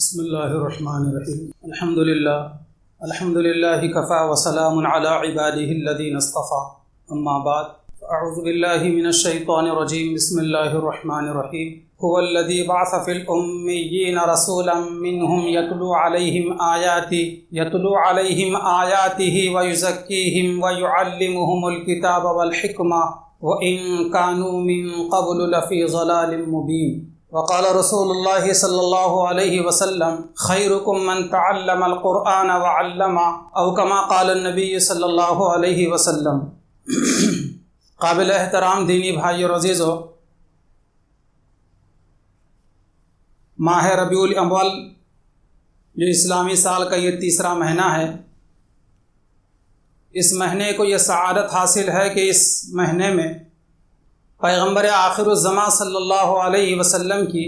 بسم اللہ الرحمن الرحیم الحمد للہ کفا وسلام علی عبادہ الذین اصطفى اما بعد اعوذ باللہ من الشیطان الرجیم بسم اللہ الرحمن الرحیم هو الذی بعث فی الامیین رسولا منہم یتلو علیہم آیاتہ ویزکیہم ویعلمہم الکتاب والحکمہ وإن كانوا من قبل لفي ضلال مبين وقال رسول الله صلى الله عليه وسلم خيركم من تعلم القرآن وعلمه أو كما قال النبي صلى الله عليه وسلم۔ قابل احترام دینی بھائی اور عزیزو، ماہ ربیع الاول جو اسلامی سال کا یہ تیسرا مہینہ ہے، اس مہینے کو یہ سعادت حاصل ہے کہ اس مہینے میں پیغمبر آخر الزمان صلی اللہ علیہ وسلم کی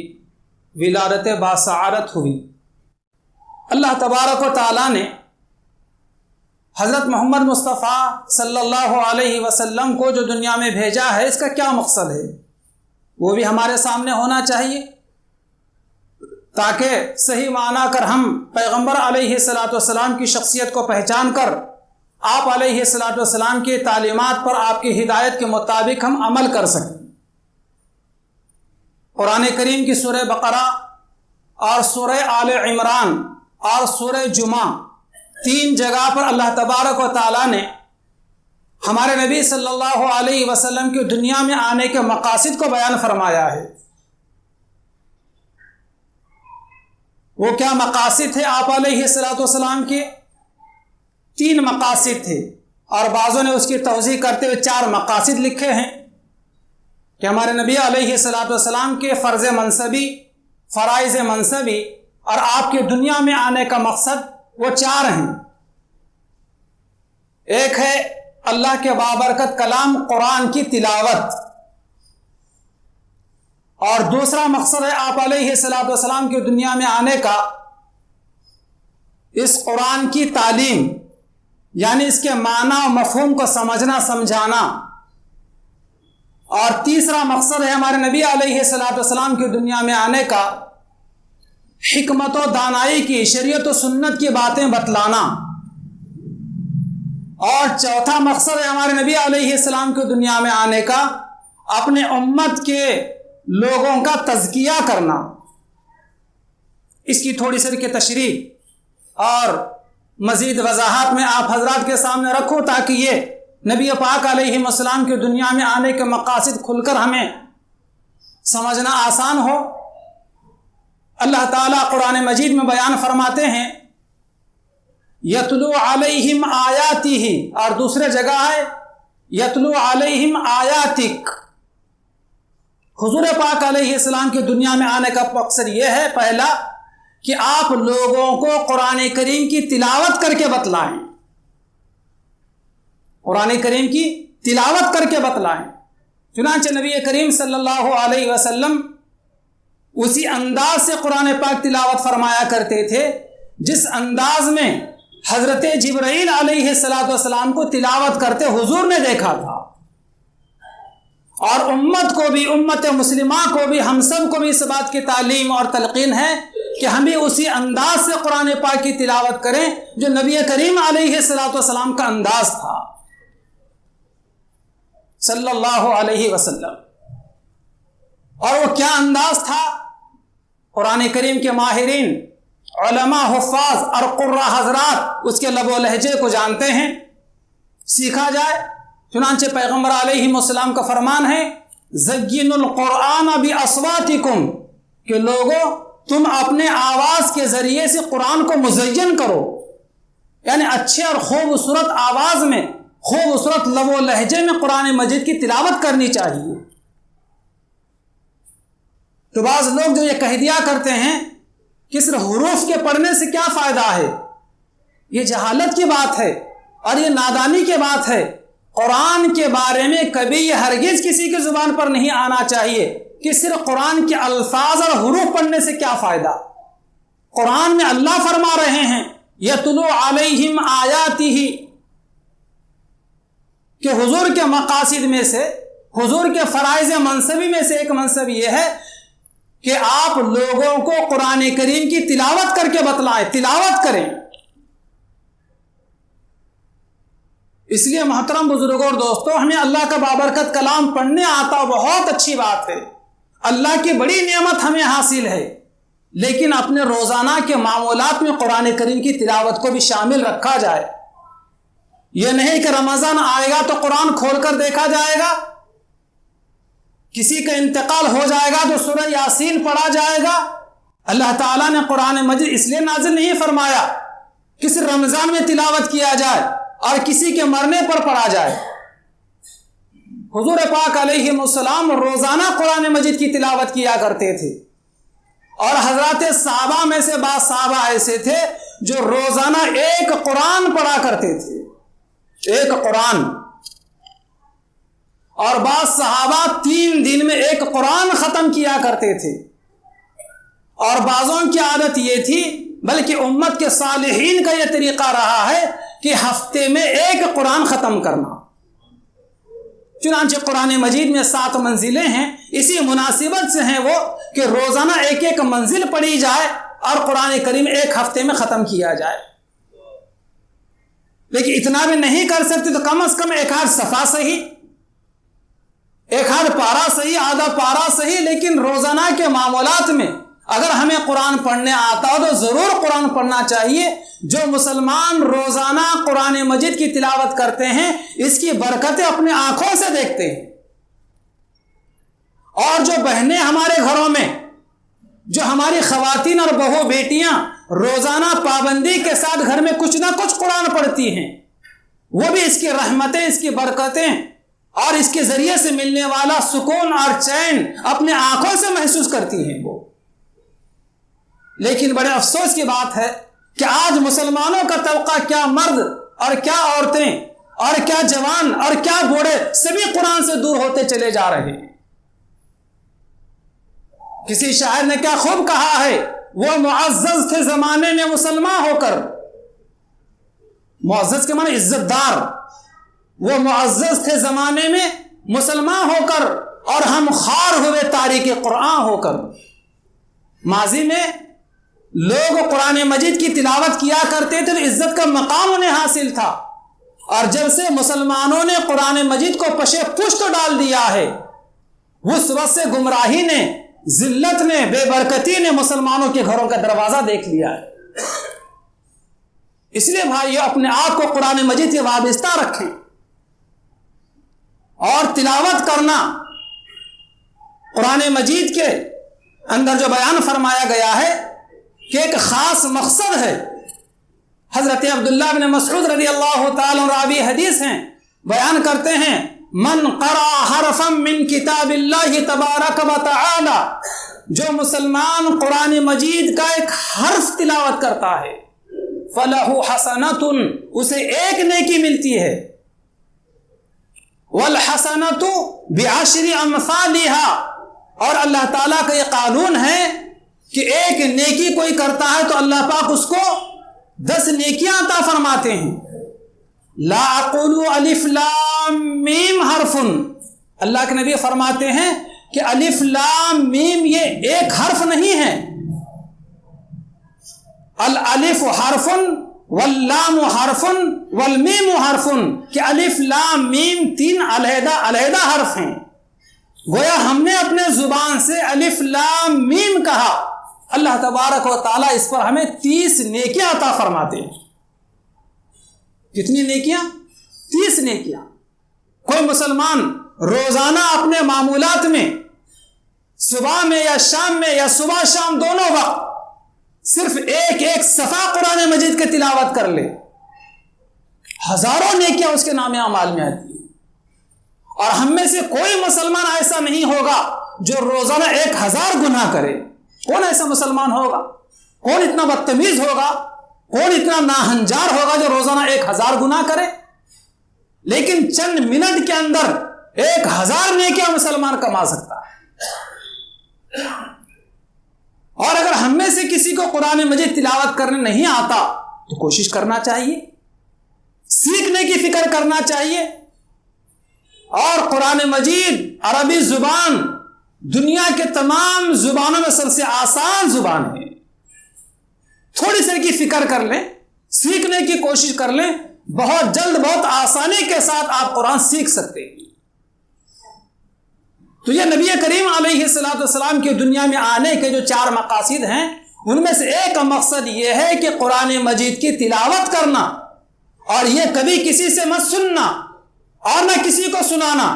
ولادت باسعادت ہوئی۔ اللہ تبارک و تعالیٰ نے حضرت محمد مصطفیٰ صلی اللہ علیہ وسلم کو جو دنیا میں بھیجا ہے، اس کا کیا مقصد ہے وہ بھی ہمارے سامنے ہونا چاہیے، تاکہ صحیح معنی کر ہم پیغمبر علیہ السلام کی شخصیت کو پہچان کر آپ علیہ السلام کی تعلیمات پر آپ کی ہدایت کے مطابق ہم عمل کر سکیں۔ قرآن کریم کی سورہ بقرہ اور سورہ آل عمران اور سورہ جمعہ، تین جگہ پر اللہ تبارک و تعالیٰ نے ہمارے نبی صلی اللہ علیہ وسلم کی دنیا میں آنے کے مقاصد کو بیان فرمایا ہے۔ وہ کیا مقاصد تھے آپ علیہ السلام کے؟ تین مقاصد تھے، اور بعضوں نے اس کی توضیح کرتے ہوئے 4 مقاصد لکھے ہیں کہ ہمارے نبی علیہ السلام کے فرض منصبی، فرائض منصبی اور آپ کے دنیا میں آنے کا مقصد وہ 4 ہیں۔ ایک ہے اللہ کے بابرکت کلام قرآن کی تلاوت، اور دوسرا مقصد ہے آپ علیہ السلام کی دنیا میں آنے کا اس قرآن کی تعلیم، یعنی اس کے معنی و مفہوم کو سمجھنا سمجھانا، اور تیسرا مقصد ہے ہمارے نبی علیہ السلام کی دنیا میں آنے کا حکمت و دانائی کی، شریعت و سنت کی باتیں بتلانا، اور چوتھا مقصد ہے ہمارے نبی علیہ السلام کی دنیا میں آنے کا اپنے امت کے لوگوں کا تزکیہ کرنا۔ اس کی تھوڑی سی کی تشریح اور مزید وضاحت میں آپ حضرات کے سامنے رکھوں، تاکہ یہ نبی پاک علیہ السلام کی دنیا میں آنے کے مقاصد کھل کر ہمیں سمجھنا آسان ہو۔ اللہ تعالیٰ قرآن مجید میں بیان فرماتے ہیں یتلو علیہم آیاتہ، اور دوسرے جگہ ہے یتلو علیہم آیاتک۔ حضور پاک علیہ السلام کی دنیا میں آنے کا مقصد یہ ہے، پہلا کہ آپ لوگوں کو قرآن کریم کی تلاوت کر کے بتلائیں، قرآن کریم کی تلاوت کر کے بتلائیں۔ چنانچہ نبی کریم صلی اللہ علیہ وسلم اسی انداز سے قرآن پاک تلاوت فرمایا کرتے تھے جس انداز میں حضرت جبرائیل علیہ السلام کو تلاوت کرتے حضور نے دیکھا تھا، اور امت کو بھی، امت مسلمہ کو بھی، ہم سب کو بھی اس بات کی تعلیم اور تلقین ہے کہ ہم بھی اسی انداز سے قرآن پاک کی تلاوت کریں جو نبی کریم علیہ السلام کا انداز تھا صلی اللہ علیہ وسلم۔ اور وہ کیا انداز تھا؟ قرآن کریم کے ماہرین، علماء، حفاظ اور قراء حضرات اس کے لب و لہجے کو جانتے ہیں، سیکھا جائے۔ چنانچہ پیغمبر علیہ السلام کا فرمان ہے زین القرآن باصواتکم، کہ لوگوں تم اپنے آواز کے ذریعے سے قرآن کو مزین کرو، یعنی اچھے اور خوبصورت آواز میں، خوبصورت لب و لہجے میں قرآن مجید کی تلاوت کرنی چاہیے۔ تو بعض لوگ جو یہ کہہ دیا کرتے ہیں کہ صرف حروف کے پڑھنے سے کیا فائدہ ہے، یہ جہالت کی بات ہے اور یہ نادانی کی بات ہے۔ قرآن کے بارے میں کبھی یہ ہرگز کسی کی زبان پر نہیں آنا چاہیے کہ صرف قرآن کے الفاظ اور حروف پڑھنے سے کیا فائدہ۔ قرآن میں اللہ فرما رہے ہیں یتلو علیہم آیاتہ، کہ حضور کے مقاصد میں سے، حضور کے فرائض منصبی میں سے ایک منصب یہ ہے کہ آپ لوگوں کو قرآن کریم کی تلاوت کر کے بتلائیں، تلاوت کریں۔ اس لیے محترم بزرگوں اور دوستوں، ہمیں اللہ کا بابرکت کلام پڑھنے آتا بہت اچھی بات ہے، اللہ کی بڑی نعمت ہمیں حاصل ہے، لیکن اپنے روزانہ کے معمولات میں قرآن کریم کی تلاوت کو بھی شامل رکھا جائے۔ یہ نہیں کہ رمضان آئے گا تو قرآن کھول کر دیکھا جائے گا، کسی کا انتقال ہو جائے گا تو سورہ یاسین پڑھا جائے گا۔ اللہ تعالیٰ نے قرآن مجید اس لیے نازل نہیں فرمایا کہ صرف رمضان میں تلاوت کیا جائے اور کسی کے مرنے پر پڑھا جائے۔ حضور پاک علیہ السلام روزانہ قرآن مجید کی تلاوت کیا کرتے تھے، اور حضرات صحابہ میں سے بعض صحابہ ایسے تھے جو روزانہ ایک قرآن پڑھا کرتے تھے، ایک قرآن، اور بعض صحابہ 3 دن میں ایک قرآن ختم کیا کرتے تھے، اور بعضوں کی عادت یہ تھی، بلکہ امت کے صالحین کا یہ طریقہ رہا ہے کہ ہفتے میں ایک قرآن ختم کرنا۔ چنانچہ قرآن مجید میں 7 منزلیں ہیں، اسی مناسبت سے ہیں وہ کہ روزانہ ایک ایک منزل پڑھی جائے اور قرآن کریم ایک ہفتے میں ختم کیا جائے۔ لیکن اتنا بھی نہیں کر سکتے تو کم از کم ایک آدھ صفحہ صحیح، ایک آدھ پارا صحیح، آدھا پارا صحیح، لیکن روزانہ کے معمولات میں اگر ہمیں قرآن پڑھنے آتا ہو تو ضرور قرآن پڑھنا چاہیے۔ جو مسلمان روزانہ قرآن مجید کی تلاوت کرتے ہیں اس کی برکتیں اپنے آنکھوں سے دیکھتے ہیں، اور جو بہنیں ہمارے گھروں میں، جو ہماری خواتین اور بہو بیٹیاں روزانہ پابندی کے ساتھ گھر میں کچھ نہ کچھ قرآن پڑھتی ہیں، وہ بھی اس کی رحمتیں، اس کی برکتیں اور اس کے ذریعے سے ملنے والا سکون اور چین اپنے آنکھوں سے محسوس کرتی ہیں وہ۔ لیکن بڑے افسوس کی بات ہے کہ آج مسلمانوں کا طبقہ، کیا مرد اور کیا عورتیں اور کیا جوان اور کیا بوڑھے، سبھی قرآن سے دور ہوتے چلے جا رہے ہیں۔ کسی شاعر نے کیا خوب کہا ہے، وہ معزز تھے زمانے میں مسلمان ہو کر، معزز کے معنی عزت دار، وہ معزز تھے زمانے میں مسلمان ہو کر اور ہم خوار ہوئے تاریک قرآن ہو کر۔ ماضی میں لوگ قرآن مجید کی تلاوت کیا کرتے تھے تو عزت کا مقام انہیں حاصل تھا، اور جب سے مسلمانوں نے قرآن مجید کو پشے پشت ڈال دیا ہے، اس وقت سے گمراہی نے، ذلت نے، بے برکتی نے مسلمانوں کے گھروں کا دروازہ دیکھ لیا ہے۔ اس لیے بھائیو، اپنے آپ کو قرآن مجید سے وابستہ رکھیں، اور تلاوت کرنا قرآن مجید کے اندر جو بیان فرمایا گیا ہے کہ ایک خاص مقصد ہے۔ حضرت عبداللہ بن مسعود رضی اللہ تعالی راوی حدیث ہیں، بیان کرتے ہیں، من قرأ حرفا من کتاب اللہ تبارک و تعالی، جو مسلمان قرآن مجید کا ایک حرف تلاوت کرتا ہے، فلہ حسنۃ، اسے ایک نیکی ملتی ہے، والحسنۃ بعشر امثالها، اور اللہ تعالیٰ کا یہ قانون ہے کہ ایک نیکی کوئی کرتا ہے تو اللہ پاک اس کو 10 نیکیاں عطا فرماتے ہیں۔ لا اقول الف لام میم حرف، اللہ کے نبی فرماتے ہیں کہ الف لام میم یہ ایک حرف نہیں ہے، الالف حرف واللام حرف والمیم حرف، کہ الف لام میم 3 علیحدہ علیحدہ حرف ہیں۔ گویا ہم نے اپنے زبان سے الف لام میم کہا، اللہ تبارک و تعالیٰ اس پر ہمیں 30 نیکیاں عطا فرماتے ہیں۔ کتنی نیکیاں؟ 30 نیکیاں۔ کوئی مسلمان روزانہ اپنے معمولات میں، صبح میں یا شام میں یا صبح شام دونوں وقت، صرف ایک ایک صفحہ قرآن مجید کی تلاوت کر لے، ہزاروں نیکیاں اس کے نام اعمال میں آتی ہیں۔ اور ہم میں سے کوئی مسلمان ایسا نہیں ہوگا جو روزانہ 1000 گناہ کرے۔ کون ایسا مسلمان ہوگا؟ کون اتنا بدتمیز ہوگا؟ کون اتنا ناہنجار ہوگا جو روزانہ 1000 گناہ کرے؟ لیکن چند منٹ کے اندر 1000 نیکیاں مسلمان کما سکتا ہے۔ اور اگر ہم میں سے کسی کو قرآن مجید تلاوت کرنے نہیں آتا تو کوشش کرنا چاہیے، سیکھنے کی فکر کرنا چاہیے، اور قرآن مجید عربی زبان دنیا کے تمام زبانوں میں سب سے آسان زبان ہے. تھوڑی سی کی فکر کر لیں, سیکھنے کی کوشش کر لیں, بہت جلد بہت آسانی کے ساتھ آپ قرآن سیکھ سکتے ہیں. تو یہ نبی کریم علیہ السلام کی دنیا میں آنے کے جو 4 مقاصد ہیں, ان میں سے ایک مقصد یہ ہے کہ قرآن مجید کی تلاوت کرنا, اور یہ کبھی کسی سے مت سننا اور نہ کسی کو سنانا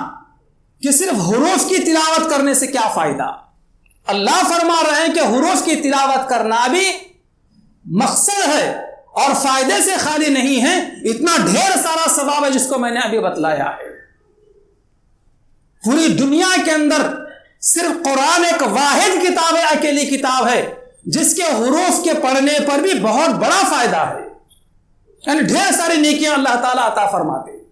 کہ صرف حروف کی تلاوت کرنے سے کیا فائدہ. اللہ فرما رہے ہیں کہ حروف کی تلاوت کرنا بھی مقصد ہے اور فائدے سے خالی نہیں ہے, اتنا ڈھیر سارا ثواب ہے جس کو میں نے ابھی بتلایا ہے. پوری دنیا کے اندر صرف قرآن ایک واحد کتاب ہے, اکیلی کتاب ہے جس کے حروف کے پڑھنے پر بھی بہت بڑا فائدہ ہے, یعنی ڈھیر ساری نیکیاں اللہ تعالیٰ عطا فرماتے ہیں.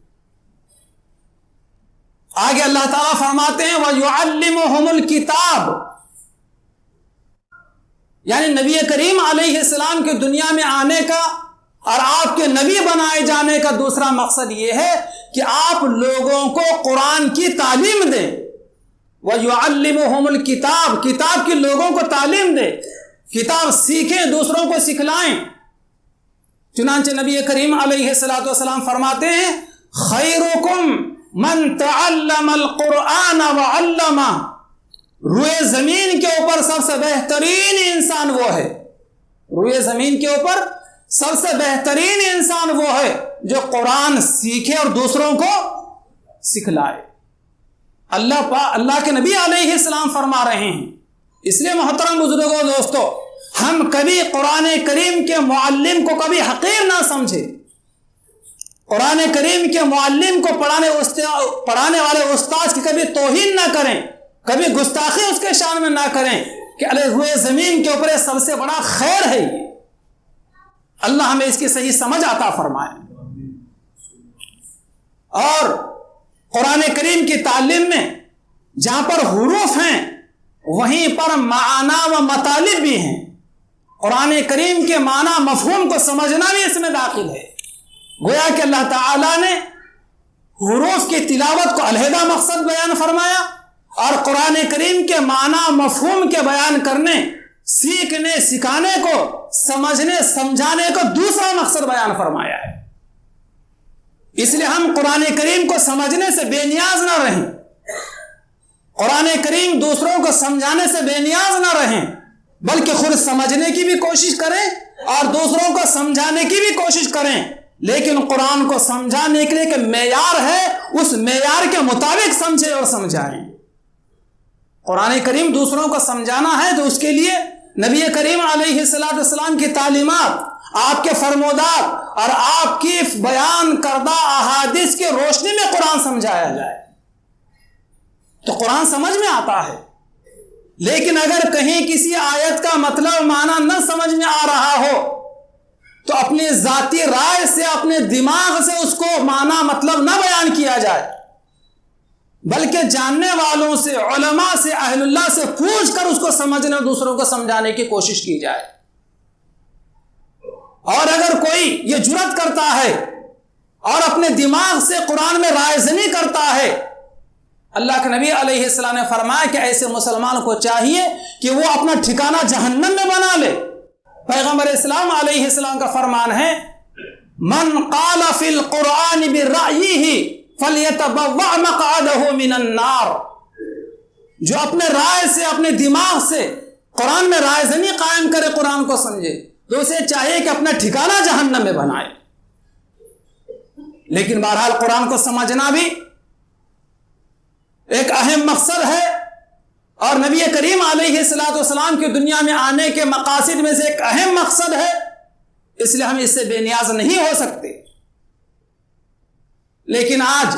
آگے اللہ تعالیٰ فرماتے ہیں وَيُعَلِّمُهُمُ الْكِتَابِ, یعنی نبی کریم علیہ السلام کے دنیا میں آنے کا اور آپ کے نبی بنائے جانے کا دوسرا مقصد یہ ہے کہ آپ لوگوں کو قرآن کی تعلیم دیں. وَيُعَلِّمُهُمُ الْكِتَابِ, کتاب کی لوگوں کو تعلیم دیں, کتاب سیکھیں, دوسروں کو سکھلائیں. چنانچہ نبی کریم علیہ السلام فرماتے ہیں خیرکم من تعلم القرآن وعلمہ, روئے زمین کے اوپر سب سے بہترین انسان وہ ہے, روئے زمین کے اوپر سب سے بہترین انسان وہ ہے جو قرآن سیکھے اور دوسروں کو سکھلائے. اللہ کے نبی علیہ السلام فرما رہے ہیں. اس لیے محترم بزرگوں دوستو, ہم کبھی قرآن کریم کے معلم کو کبھی حقیر نہ سمجھے, قرآن کریم کے معلم کو پڑھانے والے استاد کی کبھی توہین نہ کریں, کبھی گستاخی اس کے شان میں نہ کریں کہ روئے زمین کے اوپر سب سے بڑا خیر ہے یہ. اللہ ہمیں اس کی صحیح سمجھ عطا فرمائے. اور قرآن کریم کی تعلیم میں جہاں پر حروف ہیں وہیں پر معانی و مطالب بھی ہیں. قرآن کریم کے معنی مفہوم کو سمجھنا بھی اس میں داخل ہے. گویا کہ اللہ تعالیٰ نے حروف کی تلاوت کو علیحدہ مقصد بیان فرمایا اور قرآن کریم کے معنی مفہوم کے بیان کرنے, سیکھنے, سکھانے کو, سمجھنے, سمجھانے کو دوسرا مقصد بیان فرمایا ہے. اس لیے ہم قرآن کریم کو سمجھنے سے بے نیاز نہ رہیں, قرآن کریم دوسروں کو سمجھانے سے بے نیاز نہ رہیں, بلکہ خود سمجھنے کی بھی کوشش کریں اور دوسروں کو سمجھانے کی بھی کوشش کریں. لیکن قرآن کو سمجھانے کے لیے کہ معیار ہے, اس معیار کے مطابق سمجھیں اور سمجھائیں. قرآن کریم دوسروں کو سمجھانا ہے تو اس کے لیے نبی کریم علیہ السلام کی تعلیمات, آپ کے فرمودات اور آپ کی بیان کردہ احادیث کی روشنی میں قرآن سمجھایا جائے تو قرآن سمجھ میں آتا ہے. لیکن اگر کہیں کسی آیت کا مطلب معنی نہ سمجھ میں آ رہا ہو تو اپنی ذاتی رائے سے, اپنے دماغ سے اس کو معنی مطلب نہ بیان کیا جائے, بلکہ جاننے والوں سے, علماء سے, اہل اللہ سے پوچھ کر اس کو سمجھنے اور دوسروں کو سمجھانے کی کوشش کی جائے. اور اگر کوئی یہ جرات کرتا ہے اور اپنے دماغ سے قرآن میں رائے زنی کرتا ہے, اللہ کے نبی علیہ السلام نے فرمایا کہ ایسے مسلمان کو چاہیے کہ وہ اپنا ٹھکانہ جہنم میں بنا لے. پیغمبر اسلام علیہ السلام کا فرمان ہے من قال فی القرآن برأیہ فَلْيَتَبَوَّعْ مَقْعَدَهُ مِنَ النَّارِ, جو اپنے رائے سے, اپنے دماغ سے قرآن میں رائے زنی قائم کرے, قرآن کو سمجھے, تو اسے چاہیے کہ اپنا ٹھکانہ جہنم میں بنائے. لیکن بہرحال قرآن کو سمجھنا بھی ایک اہم مقصد ہے اور نبی کریم علیہ السلام کی دنیا میں آنے کے مقاصد میں سے ایک اہم مقصد ہے. اس لیے ہم اس سے بے نیاز نہیں ہو سکتے. لیکن آج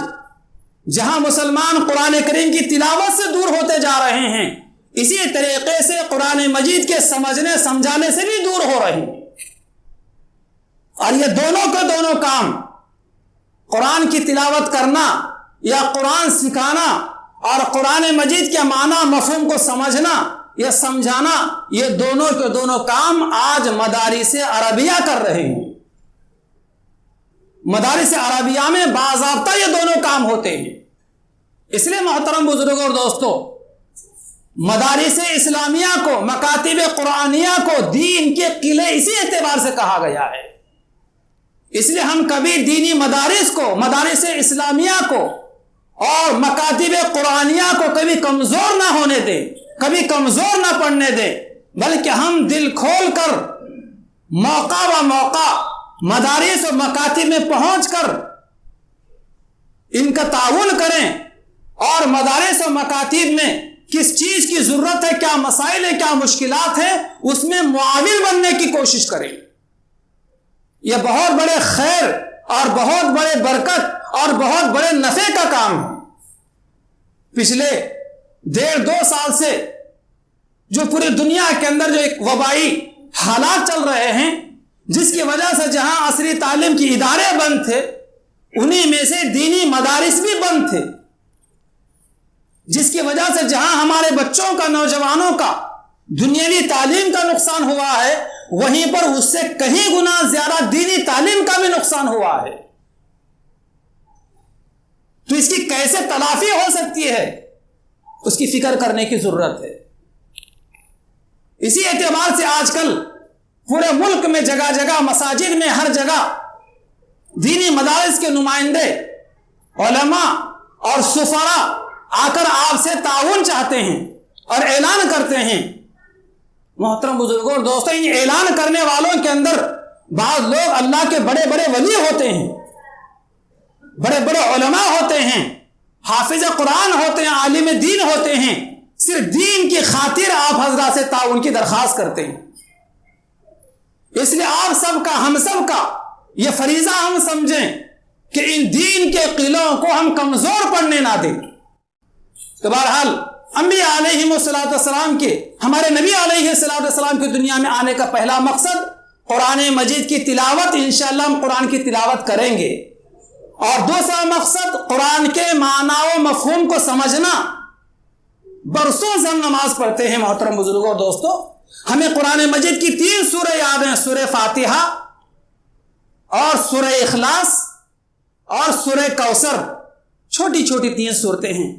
جہاں مسلمان قرآن کریم کی تلاوت سے دور ہوتے جا رہے ہیں, اسی طریقے سے قرآن مجید کے سمجھنے سمجھانے سے بھی دور ہو رہے ہیں. اور یہ دونوں کے دونوں کام, قرآن کی تلاوت کرنا یا قرآن سکھانا اور قرآن مجید کے معنی مفہوم کو سمجھنا یا سمجھانا, یہ دونوں کے دونوں کام آج مدارس عربیہ کر رہے ہیں. مدارس عربیہ میں باضابطہ یہ دونوں کام ہوتے ہیں. اس لیے محترم بزرگوں اور دوستو, مدارس اسلامیہ کو، مکاتب قرآنیہ کو دین کے قلعے اسی اعتبار سے کہا گیا ہے۔ اس لیے ہم کبھی دینی مدارس کو، مدارس اسلامیہ کو اور مکاتب قرآنیہ کو کبھی کمزور نہ ہونے دیں، کبھی کمزور نہ پڑنے دیں، بلکہ ہم دل کھول کر موقع و موقع مدارس و مکاتب میں پہنچ کر ان کا تعاون کریں، اور مدارس و مکاتب میں کس چیز کی ضرورت ہے، کیا مسائل ہیں، کیا مشکلات ہیں، اس میں معاون بننے کی کوشش کریں۔ یہ بہت بڑے خیر اور بہت بڑے برکت اور بہت بڑے نفع کا کام ہے۔ پچھلے 1.5-2 سال سے جو پوری دنیا کے اندر جو ایک وبائی حالات چل رہے ہیں، جس کی وجہ سے جہاں عصری تعلیم کے ادارے بند تھے، انہی میں سے دینی مدارس بھی بند تھے، جس کی وجہ سے جہاں ہمارے بچوں کا، نوجوانوں کا دنیاوی تعلیم کا نقصان ہوا ہے، وہیں پر اس سے کہیں گنا زیادہ دینی تعلیم کا بھی نقصان ہوا ہے۔ تو اس کی کیسے تلافی ہو سکتی ہے، اس کی فکر کرنے کی ضرورت ہے۔ اسی اعتبار سے آج کل پورے ملک میں جگہ جگہ، مساجد میں، ہر جگہ دینی مدارس کے نمائندے، علماء اور سفراء آ کر آپ سے تعاون چاہتے ہیں اور اعلان کرتے ہیں۔ محترم بزرگوں اور دوستوں، ان اعلان کرنے والوں کے اندر بعض لوگ اللہ کے بڑے بڑے ولی ہوتے ہیں، بڑے بڑے علماء ہوتے ہیں، حافظ قرآن ہوتے ہیں، عالم دین ہوتے ہیں، صرف دین کی خاطر آپ حضرات سے تعاون کی درخواست کرتے ہیں۔ اس لیے آپ سب کا، ہم سب کا یہ فریضہ ہم سمجھیں کہ ان دین کے قلعوں کو ہم کمزور پڑنے نہ دیں۔ تو بہرحال انبیاء علیہم السلام کے، ہمارے نبی علیہ السلام کی دنیا میں آنے کا پہلا مقصد قرآن مجید کی تلاوت، انشاءاللہ ہم قرآن کی تلاوت کریں گے، اور دوسرا مقصد قرآن کے معنی و مفہوم کو سمجھنا۔ برسوں سے ہم نماز پڑھتے ہیں محترم بزرگوں اور دوستوں، ہمیں قرآن مجید کی 3 سورہ یاد ہیں، سورہ فاتحہ اور سورہ اخلاص اور سورہ کوثر، چھوٹی چھوٹی 3 سورتیں ہیں۔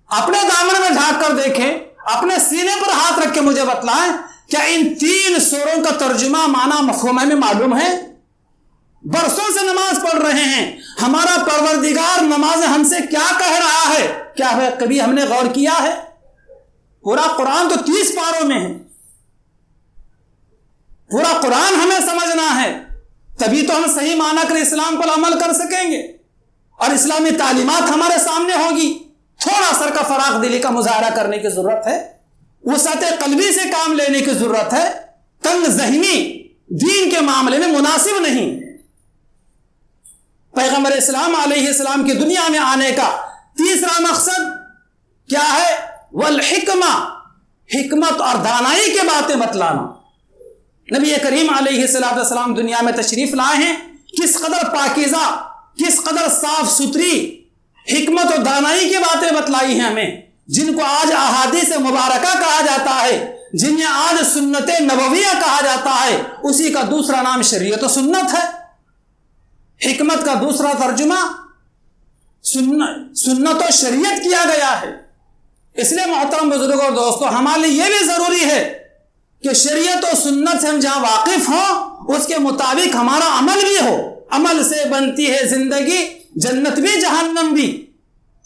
اپنے دامن میں جھانک کر دیکھیں، اپنے سینے پر ہاتھ رکھ کے مجھے بتلائیں، کیا ان 3 سوروں کا ترجمہ، معنی، مفہوم ہمیں معلوم ہے؟ برسوں سے نماز پڑھ رہے ہیں، ہمارا پروردگار نماز ہم سے کیا کہہ رہا ہے، کیا کبھی ہم نے غور کیا ہے؟ پورا قرآن تو 30 پاروں میں ہے، پورا قرآن ہمیں سمجھنا ہے، تبھی تو ہم صحیح معنی کر اسلام پر عمل کر سکیں گے اور اسلامی تعلیمات ہمارے سامنے ہوگی۔ تھوڑا سر کا فراغ دلی کا مظاہرہ کرنے کی ضرورت ہے، وسعت قلبی سے کام لینے کی ضرورت ہے، تنگ ذہنی دین کے معاملے میں مناسب نہیں۔ پیغمبر اسلام علیہ السلام کی دنیا میں آنے کا تیسرا مقصد کیا ہے؟ والحکمہ، حکمت اور دانائی کی باتیں بتلانا۔ نبی کریم علیہ السلام دنیا میں تشریف لائے ہیں، کس قدر پاکیزہ، کس قدر صاف ستھری حکمت و دانائی کی باتیں بتلائی ہیں ہمیں، جن کو آج احادیث مبارکہ کہا جاتا ہے، جنہیں آج سنت نبویہ کہا جاتا ہے، اسی کا دوسرا نام شریعت و سنت ہے۔ حکمت کا دوسرا ترجمہ سنت و شریعت کیا گیا ہے۔ اس لیے محترم بزرگوں اور دوستوں، ہمارے لیے یہ بھی ضروری ہے کہ شریعت و سنت سے ہم جہاں واقف ہوں، اس کے مطابق ہمارا عمل بھی ہو۔ عمل سے بنتی ہے زندگی، جنت بھی جہنم بھی۔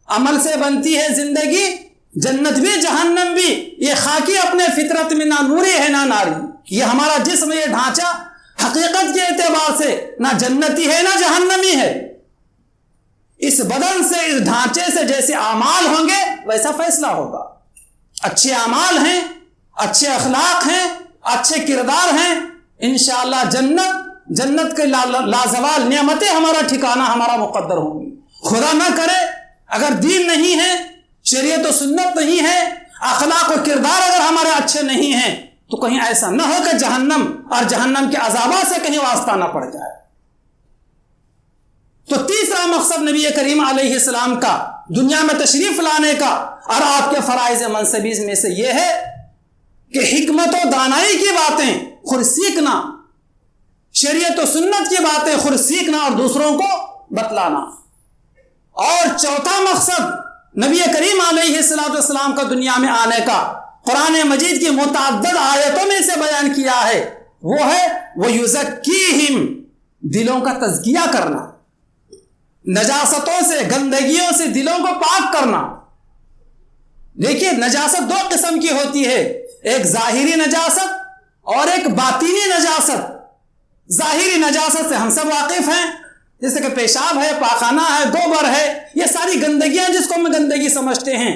عمل سے بنتی ہے زندگی، جنت بھی جہنم بھی۔ یہ خاکی اپنے فطرت میں نہ نوری ہے نہ ناری، یہ ہمارا جسم، یہ ڈھانچہ حقیقت کے اعتبار سے نہ جنتی ہے نہ جہنمی ہے۔ اس بدن سے، اس ڈھانچے سے جیسے اعمال ہوں گے ویسا فیصلہ ہوگا۔ اچھے اعمال ہیں، اچھے اخلاق ہیں، اچھے کردار ہیں، انشاءاللہ جنت کے لازوال نعمتیں ہمارا ٹھکانہ، ہمارا مقدر ہوں گی۔ خدا نہ کرے اگر دین نہیں ہے، شریعت و سنت نہیں ہے، اخلاق و کردار اگر ہمارے اچھے نہیں ہیں، تو کہیں ایسا نہ ہو کہ جہنم اور جہنم کے عذابات سے کہیں واسطہ نہ پڑ جائے۔ تو تیسرا مقصد نبی کریم علیہ السلام کا دنیا میں تشریف لانے کا اور آپ کے فرائض منصبیز میں سے یہ ہے کہ حکمت و دانائی کی باتیں خود سیکھنا، شریعت و سنت کی باتیں خود سیکھنا اور دوسروں کو بتلانا۔ اور چوتھا مقصد نبی کریم علیہ السلام کا دنیا میں آنے کا قرآن مجید کی متعدد آیتوں میں سے بیان کیا ہے وہ ہے وَيُزَكِّيهِمْ، دلوں کا تزکیہ کرنا، نجاستوں سے، گندگیوں سے دلوں کو پاک کرنا۔ دیکھیے نجاست دو قسم کی ہوتی ہے، ایک ظاہری نجاست اور ایک باطنی نجاست۔ ظاہری نجاست سے ہم سب واقف ہیں، جیسے کہ پیشاب ہے، پاخانہ ہے، گوبر ہے، یہ ساری گندگیاں جس کو ہم گندگی سمجھتے ہیں،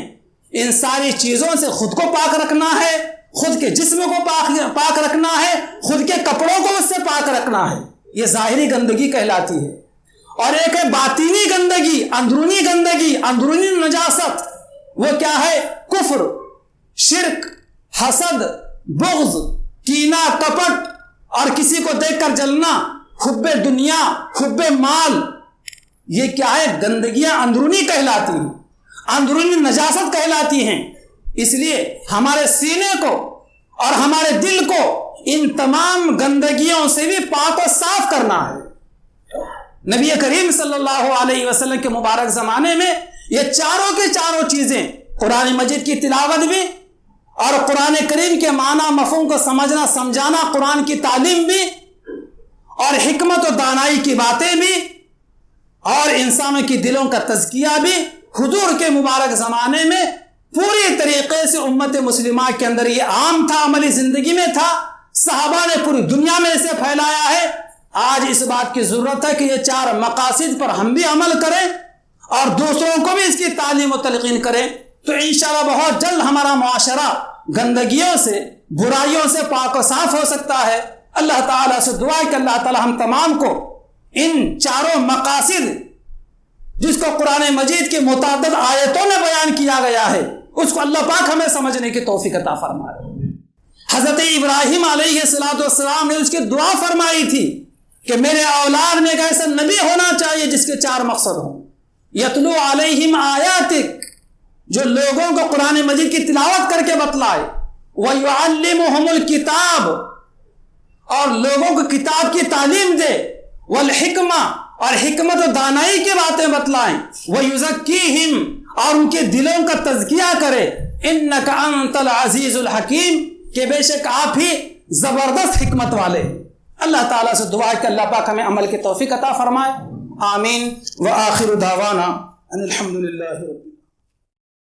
ان ساری چیزوں سے خود کو پاک رکھنا ہے، خود کے جسم کو پاک رکھنا ہے، خود کے کپڑوں کو اس سے پاک رکھنا ہے، یہ ظاہری گندگی کہلاتی ہے۔ اور ایک ہے باطنی گندگی، اندرونی گندگی، اندرونی نجاست۔ وہ کیا ہے؟ کفر، شرک، حسد، بغض، کینہ، کپٹ اور کسی کو دیکھ کر جلنا، حب دنیا، حب مال، یہ کیا ہے؟ گندگیاں اندرونی کہلاتی ہیں، اندرونی نجاست کہلاتی ہیں۔ اس لیے ہمارے سینے کو اور ہمارے دل کو ان تمام گندگیوں سے بھی پاک و صاف کرنا ہے۔ نبی کریم صلی اللہ علیہ وسلم کے مبارک زمانے میں یہ چاروں کی چاروں چیزیں، قرآن مجید کی تلاوت بھی اور قرآن کریم کے معنی مفہوم کو سمجھنا سمجھانا، قرآن کی تعلیم بھی اور حکمت و دانائی کی باتیں بھی اور انسانوں کی دلوں کا تزکیہ بھی حضور کے مبارک زمانے میں پوری طریقے سے امت مسلمہ کے اندر یہ عام تھا، عملی زندگی میں تھا، صحابہ نے پوری دنیا میں اسے پھیلایا ہے۔ آج اس بات کی ضرورت ہے کہ یہ چار مقاصد پر ہم بھی عمل کریں اور دوسروں کو بھی اس کی تعلیم و تلقین کریں، تو انشاءاللہ بہت جلد ہمارا معاشرہ گندگیوں سے، برائیوں سے پاک و صاف ہو سکتا ہے۔ اللہ تعالیٰ سے دعا ہے کہ اللہ تعالیٰ ہم تمام کو ان چاروں مقاصد جس کو قرآن مجید کی متعدد آیتوں میں بیان کیا گیا ہے، اس کو اللہ پاک ہمیں سمجھنے کی توفیق عطا فرمائے۔ حضرت ابراہیم علیہ السلام نے اس کی دعا فرمائی تھی کہ میرے اولاد میں ایک ایسا نبی ہونا چاہیے جس کے چار مقصد ہوں، یتلو علیہم آیاتک، جو لوگوں کو قرآن مجید کی تلاوت کر کے بتلائے، وَيُعَلِّمُهُمُ الْكِتَابِ، اور لوگوں کو کتاب کی تعلیم دے، والحکمہ، اور حکمت و دانائی کی باتیں بتلائیں، وَيُزَكِّيهِمْ، اور ان کے دلوں کا تزکیہ کرے، إِنَّكَ أَنْتَ الْعَزِيزُ الْحَكِيمُ، کہ بے شک آپ ہی زبردست حکمت والے۔ اللہ تعالیٰ سے دعا ہے کہ اللہ پاک ہمیں عمل کی توفیق عطا فرمائے۔ آمین۔ وآخر دعوانا ان الحمد للہ رب